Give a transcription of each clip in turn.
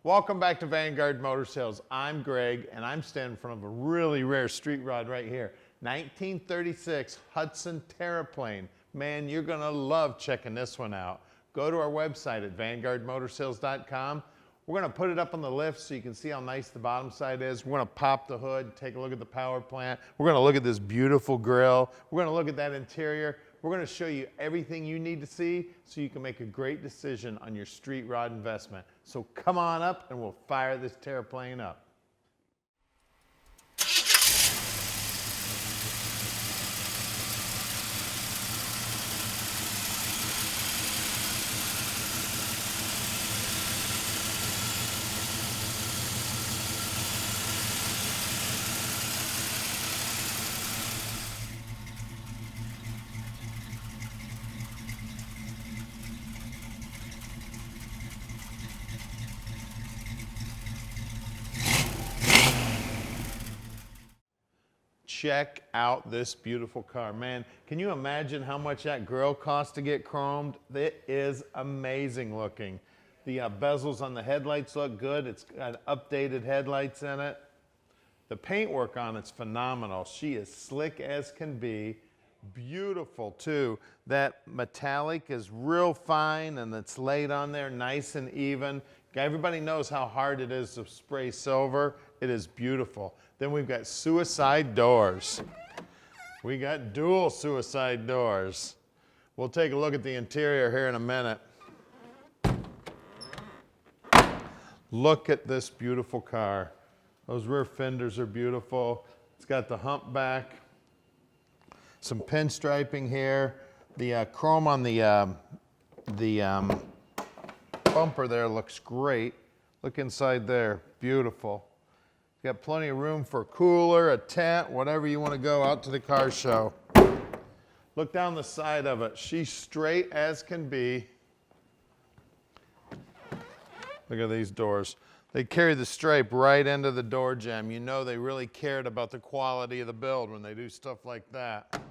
Welcome back to Vanguard Motor Sales. I'm Greg, and I'm standing in front of a really rare street rod right here. 1936 Hudson Terraplane. Man, you're gonna love checking this one out. Go to our website at vanguardmotorsales.com. We're gonna put it up on the lift so you can see how nice the bottom side is. We're gonna pop the hood, take a look at the power plant. We're gonna look at this beautiful grill. We're gonna look at that interior. We're gonna show you everything you need to see so you can make a great decision on your street rod investment. So come on up and we'll fire this Terraplane up. Check out this beautiful car. Man, can you imagine how much that grill costs to get chromed? It is amazing looking. The bezels on the headlights look good. It's got updated headlights in it. The paintwork on it's phenomenal. She is slick as can be. Beautiful too. That metallic is real fine and it's laid on there nice and even. Everybody knows how hard it is to spray silver. It is beautiful. Then we've got suicide doors. We got dual suicide doors. We'll take a look at the interior here in a minute. Look at this beautiful car. Those rear fenders are beautiful. It's got the hump back. Some pinstriping here. The chrome on the bumper there looks great. Look inside there, beautiful. Got plenty of room for a cooler, a tent, whatever you want to go out to the car show. Look down the side of it. She's straight as can be. Look at these doors. They carry the stripe right into the door jamb. You know they really cared about the quality of the build when they do stuff like that.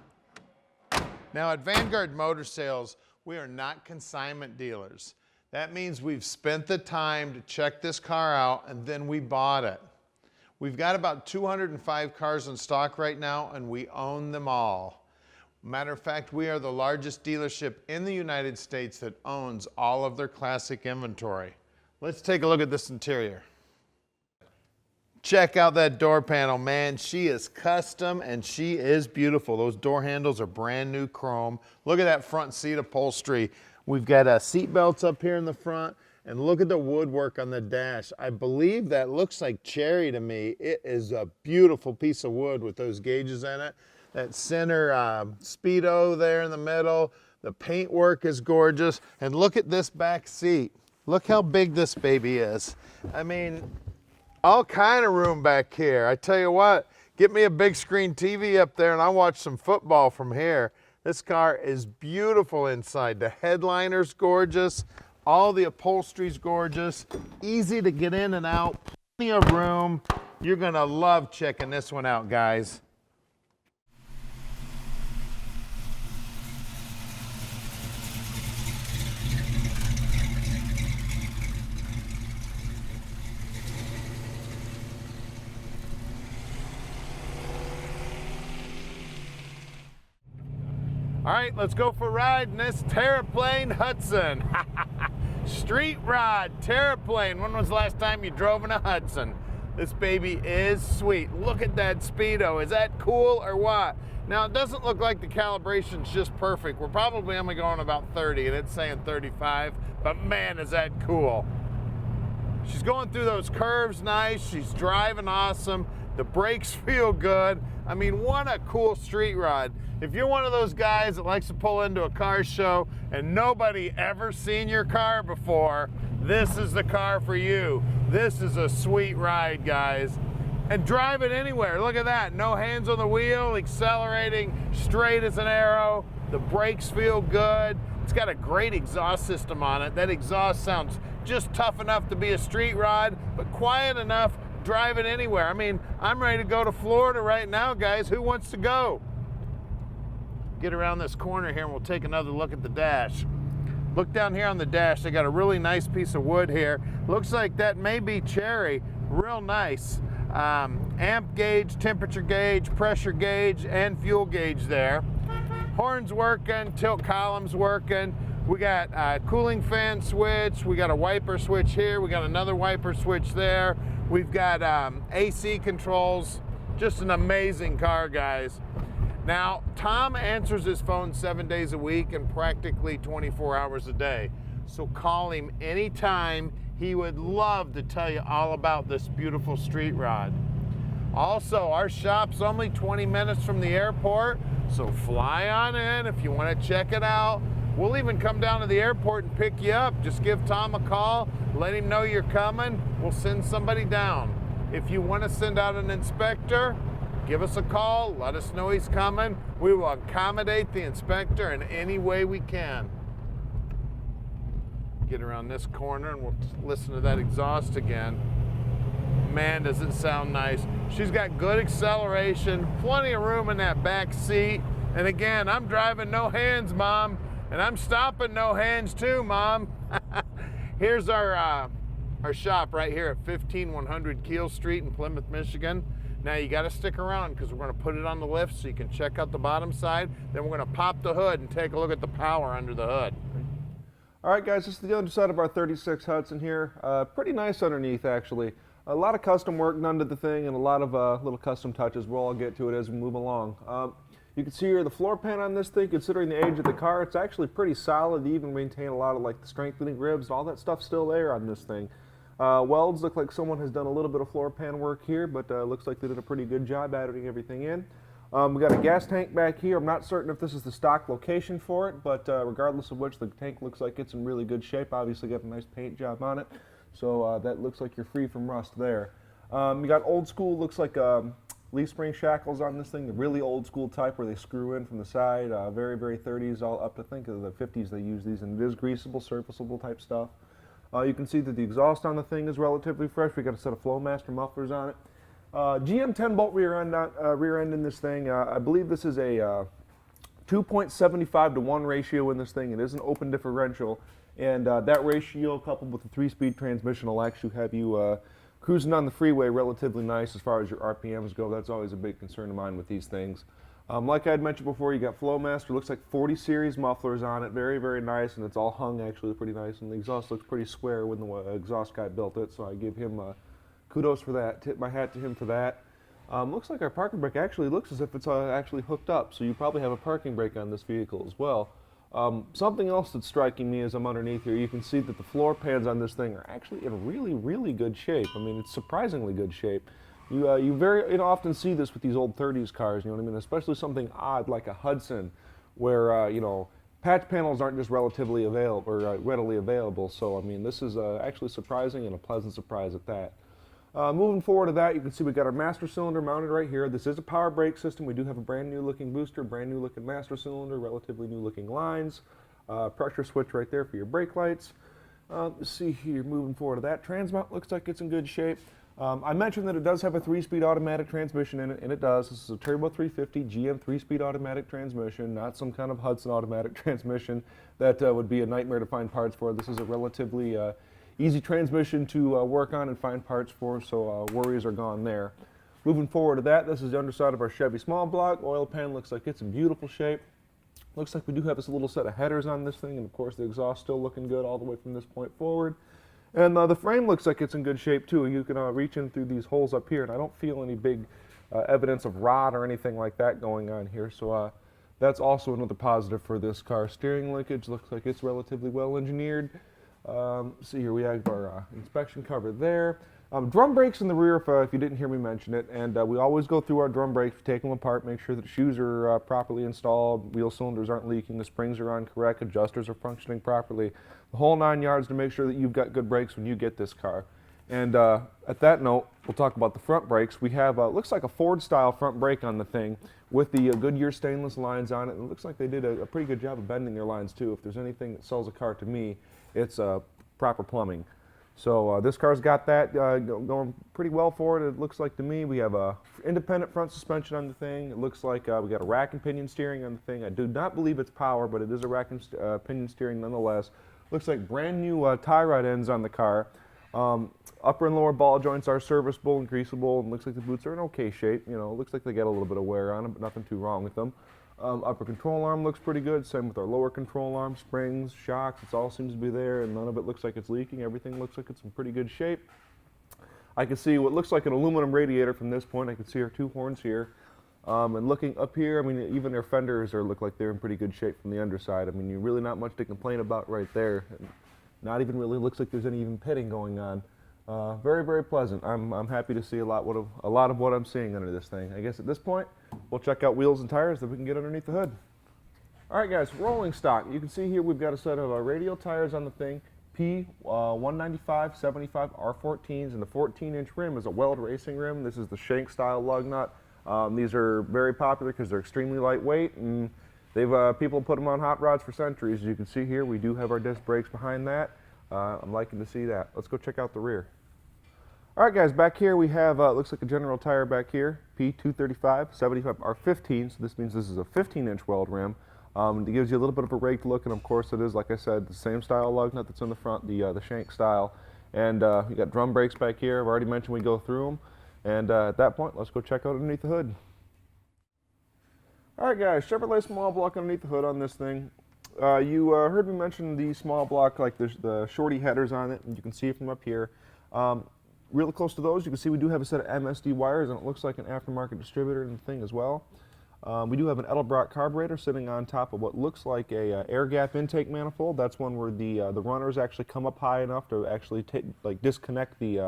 Now at Vanguard Motor Sales, we are not consignment dealers. That means we've spent the time to check this car out and then we bought it. We've got about 205 cars in stock right now and we own them all. Matter of fact, we are the largest dealership in the United States that owns all of their classic inventory. Let's take a look at this interior. Check out that door panel, man. She is custom and she is beautiful. Those door handles are brand new chrome. Look at that front seat upholstery. We've got seat belts up here in the front. And look at the woodwork on the dash. I believe that looks like cherry to me. It is a beautiful piece of wood with those gauges in it. That center speedo there in the middle. The paintwork is gorgeous. And look at this back seat. Look how big this baby is. I mean, all kind of room back here. I tell you what, get me a big screen TV up there and I'll watch some football from here. This car is beautiful inside. The headliner's gorgeous. All the upholstery's gorgeous, easy to get in and out, plenty of room. You're gonna love checking this one out, guys. All right, let's go for a ride in this Terraplane Hudson. Street rod, Terraplane. When was the last time you drove in a Hudson? This baby is sweet. Look at that speedo. Is that cool or what? Now, it doesn't look like the calibration's just perfect. We're probably only going about 30 and it's saying 35, but man, is that cool. She's going through those curves nice. She's driving awesome. The brakes feel good. I mean, what a cool street rod. If you're one of those guys that likes to pull into a car show and nobody ever seen your car before, this is the car for you. This is a sweet ride, guys. And drive it anywhere. Look at that. No hands on the wheel, accelerating straight as an arrow. The brakes feel good. It's got a great exhaust system on it. That exhaust sounds just tough enough to be a street rod, but quiet enough, drive it anywhere. I mean, I'm ready to go to Florida right now, guys. Who wants to go? Get around this corner here and we'll take another look at the dash. Look down here on the dash. They got a really nice piece of wood here. Looks like that may be cherry. Real nice. Amp gauge, temperature gauge, pressure gauge, and fuel gauge there. Horns working, tilt columns working. We got a cooling fan switch. We got a wiper switch here. We got another wiper switch there. We've got AC controls. Just an amazing car, guys. Now, Tom answers his phone 7 days a week and practically 24 hours a day. So call him anytime. He would love to tell you all about this beautiful street rod. Also, our shop's only 20 minutes from the airport, so fly on in if you want to check it out. We'll even come down to the airport and pick you up. Just give Tom a call, let him know you're coming. We'll send somebody down. If you want to send out an inspector, give us a call, let us know he's coming. We will accommodate the inspector in any way we can. Get around this corner and we'll listen to that exhaust again. Man, does it sound nice. She's got good acceleration, plenty of room in that back seat. And again, I'm driving no hands, Mom, and I'm stopping no hands too, Mom. Here's our shop right here at 15100 Keel Street in Plymouth, Michigan. Now you got to stick around because we're going to put it on the lift so you can check out the bottom side. Then we're going to pop the hood and take a look at the power under the hood. All right, guys, this is the underside of our 36 Hudson here. Pretty nice underneath, actually. A lot of custom work done to the thing and a lot of little custom touches. We'll all get to it as we move along. You can see here the floor pan on this thing, considering the age of the car, it's actually pretty solid. They even maintain a lot of like the strengthening ribs, all that stuff still there on this thing. Welds look like someone has done a little bit of floor pan work here, but looks like they did a pretty good job adding everything in. We got a gas tank back here. I'm not certain if this is the stock location for it, but regardless of which, the tank looks like it's in really good shape. Obviously got a nice paint job on it, so that looks like you're free from rust there. You got old school, looks like leaf spring shackles on this thing, the really old school type where they screw in from the side, very, very 30s, all up to think of the 50s they use these, and it is greasable, serviceable type stuff. You can see that the exhaust on the thing is relatively fresh. We got a set of Flowmaster mufflers on it. GM 10-bolt rear end in this thing. I believe this is a 2.75 to 1 ratio in this thing. It is an open differential, and that ratio coupled with the 3-speed transmission will actually have you cruising on the freeway relatively nice as far as your RPMs go. That's always a big concern of mine with these things. Like I had mentioned before, you got Flowmaster. Looks like 40 series mufflers on it. Very, very nice, and it's all hung actually pretty nice. And the exhaust looks pretty square when the exhaust guy built it, so I give him kudos for that. Tip my hat to him for that. Looks like our parking brake actually looks as if it's actually hooked up, so you probably have a parking brake on this vehicle as well. Something else that's striking me as I'm underneath here, you can see that the floor pans on this thing are actually in really, really good shape. I mean, it's surprisingly good shape. You very often see this with these old 30s cars, you know what I mean? Especially something odd like a Hudson, where you know, patch panels aren't just relatively available or readily available. So I mean, this is actually surprising and a pleasant surprise at that. Moving forward to that, you can see we got our master cylinder mounted right here. This is a power brake system. We do have a brand new looking booster, brand new looking master cylinder, relatively new looking lines, pressure switch right there for your brake lights. Let's see here, moving forward to that. Transmount looks like it's in good shape. I mentioned that it does have a 3-speed automatic transmission in it, and it does. This is a Turbo 350 GM 3-speed automatic transmission, not some kind of Hudson automatic transmission that would be a nightmare to find parts for. This is a relatively easy transmission to work on and find parts for, so worries are gone there. Moving forward to that, this is the underside of our Chevy small block. Oil pan looks like it's in beautiful shape. Looks like we do have this little set of headers on this thing, and of course the exhaust still looking good all the way from this point forward. And the frame looks like it's in good shape too. You can reach in through these holes up here, and I don't feel any big evidence of rot or anything like that going on here. So that's also another positive for this car. Steering linkage looks like it's relatively well engineered. See here, we have our inspection cover there. Drum brakes in the rear, if you didn't hear me mention it, and we always go through our drum brakes, take them apart, make sure that the shoes are properly installed, wheel cylinders aren't leaking, the springs are on correct, adjusters are functioning properly, the whole 9 yards to make sure that you've got good brakes when you get this car. And at that note, we'll talk about the front brakes. We have, looks like a Ford-style front brake on the thing with the Goodyear stainless lines on it. And it looks like they did a pretty good job of bending their lines too. If there's anything that sells a car to me, it's proper plumbing. So this car's got that going pretty well for it, it looks like to me. We have a independent front suspension on the thing. It looks like we got a rack and pinion steering on the thing. I do not believe it's power, but it is a rack and pinion steering nonetheless. Looks like brand new tie rod ends on the car. Upper and lower ball joints are serviceable and greasable, and looks like the boots are in okay shape. You know, it looks like they got a little bit of wear on them, but nothing too wrong with them. Upper control arm looks pretty good, same with our lower control arm, springs, shocks, it all seems to be there, and none of it looks like it's leaking. Everything looks like it's in pretty good shape. I can see what looks like an aluminum radiator from this point. I can see our two horns here. And looking up here, I mean, even their fenders look like they're in pretty good shape from the underside. I mean, you're really not much to complain about right there. Not even really looks like there's any even pitting going on. Very, very pleasant. I'm happy to see a lot of what I'm seeing under this thing. I guess at this point, we'll check out wheels and tires that we can get underneath the hood. All right, guys, rolling stock. You can see here we've got a set of radial tires on the thing. P195 75 R14s, and the 14-inch rim is a weld racing rim. This is the shank style lug nut. These are very popular because they're extremely lightweight, and people put them on hot rods for centuries. As you can see here, we do have our disc brakes behind that. I'm liking to see that. Let's go check out the rear. All right, guys, back here we have, looks like a General Tire back here, P235 75 R15, so this means this is a 15-inch weld rim. It gives you a little bit of a raked look, and of course it is, like I said, the same style lug nut that's in the front, the shank style. And you got drum brakes back here. I've already mentioned we go through them. And at that point, let's go check out underneath the hood. All right, guys, Chevrolet small block underneath the hood on this thing. You heard me mention the small block, like the shorty headers on it, and you can see it from up here. Really close to those, you can see we do have a set of MSD wires, and it looks like an aftermarket distributor in the thing as well. We do have an Edelbrock carburetor sitting on top of what looks like a air gap intake manifold. That's one where the runners actually come up high enough to actually disconnect the,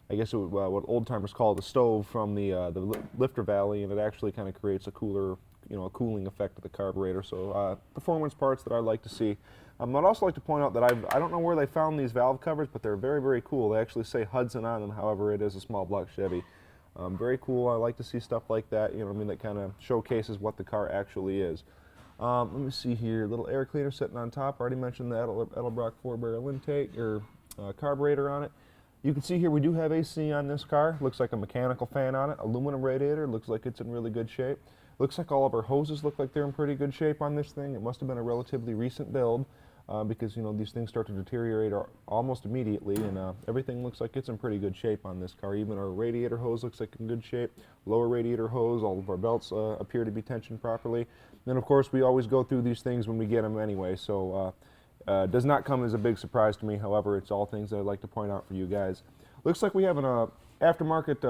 I guess what old timers call the stove from the lifter valley, and it actually kind of creates a cooler, a cooling effect to the carburetor. So performance parts that I like to see. I'd also like to point out that I don't know where they found these valve covers, but they're very, very cool. They actually say Hudson on them, however it is a small block Chevy. Very cool. I like to see stuff like that, that kind of showcases what the car actually is. Let me see here, little air cleaner sitting on top. I already mentioned the Edelbrock 4-barrel intake or carburetor on it. You can see here we do have AC on this car. Looks like a mechanical fan on it. Aluminum radiator. Looks like it's in really good shape. Looks like all of our hoses look like they're in pretty good shape on this thing. It must have been a relatively recent build because these things start to deteriorate almost immediately, and everything looks like it's in pretty good shape on this car. Even our radiator hose looks like in good shape. Lower radiator hose, all of our belts appear to be tensioned properly. Then of course we always go through these things when we get them anyway, so does not come as a big surprise to me. However, it's all things that I'd like to point out for you guys. Looks like we have an aftermarket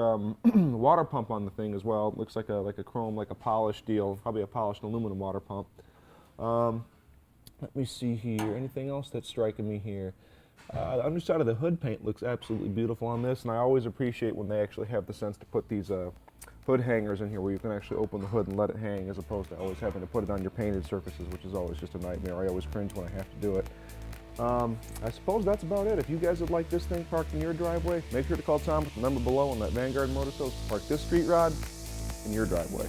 water pump on the thing as well. Looks like a chrome, like a polished deal, probably a polished aluminum water pump. Let me see here. Anything else that's striking me here? The underside of the hood paint looks absolutely beautiful on this, and I always appreciate when they actually have the sense to put these hood hangers in here where you can actually open the hood and let it hang, as opposed to always having to put it on your painted surfaces, which is always just a nightmare. I always cringe when I have to do it. I suppose that's about it. If you guys would like this thing parked in your driveway, make sure to call Tom with the number below on that Vanguard motor. Park this street rod in your driveway.